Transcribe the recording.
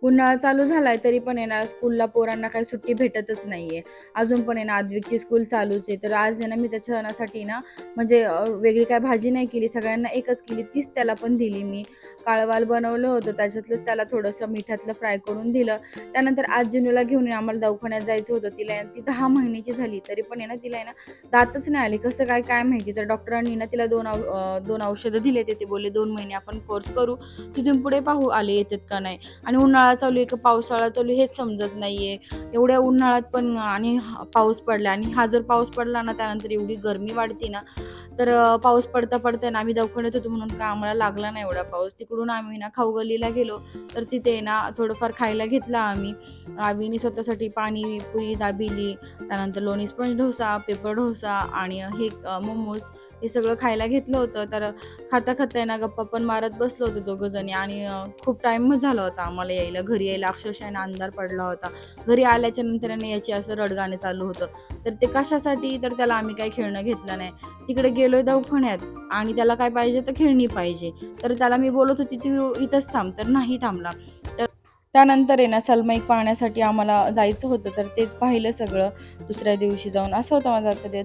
उन्हाळा चालू झालाय तरी पण आहे ना स्कूलला पोरांना काही सुट्टी भेटतच नाहीये. अजून पण आहे ना आद्विकची स्कूल चालूच आहे. तर आज आहे ना मी त्याच्या सणासाठी ना म्हणजे वेगळी काय भाजी नाही केली, सगळ्यांना एकच केली. तीच त्याला पण दिली मी. काळं वाल बनवलं होतं त्याच्यातलंच त्याला थोडंसं मिठातलं फ्राय करून दिलं. त्यानंतर आज जिनूला घेऊन आम्हाला दवाखान्यात जायचं होतं. तिला ती 10 महिन्याची झाली तरी पण आहे ना तिला आहे ना दातच नाही आले. कसं काय काय माहिती. तर डॉक्टरांनी ना तिला 2 औषधं दिले. ते बोलले 2 महिने आपण कोर्स करू. तिथून पुढे पाहू आले येतात का नाही. आणि उन्हाळा चालू आहे का पावसाळा चालू आहे हेच समजत नाहीये. एवढ्या उन्हाळ्यात पण आणि पाऊस पडला आणि हा जर पाऊस पडला ना त्यानंतर एवढी गरमी वाढते ना, तर पाऊस पडता ना आम्ही दवाखान्यात होतो म्हणून काय आम्हाला लागला नाही एवढा पाऊस. तिकडून आम्ही ना खाऊ गल्लीला गेलो, तर तिथे ना थोडंफार खायला घेतलं आम्ही. आवीने स्वतःसाठी पाणीपुरी दाबिली, त्यानंतर लोणी स्पंज डोसा, पेपर डोसा आणि हे मोमोज हे सगळं खायला घेतलं होतं. तर खाता आहे ना गप्पा पण मारत बसलो होतो दोघं जणी आणि खूप टाईम झाला होता आम्हाला यायला. घरी यायला अक्षरशः ना अंधार पडला होता. घरी आल्याच्या नंतर याची असं रडगाणं चालू होतं. तर ते कशासाठी तर त्याला आम्ही काही खेळणं घेतलं नाही. तिकडे गेलोय दवाखान्यात आणि त्याला काय पाहिजे तर खेळणी पाहिजे. तर त्याला मी बोलत होती तू इथंच थांब, तर नाही थांबला. तर त्यानंतर आहे ना सलमाईक पाहण्यासाठी आम्हाला जायचं होतं, तर तेच पाहिलं सगळं दुसऱ्या दिवशी जाऊन. असं होतं माझा आजचा दिवस.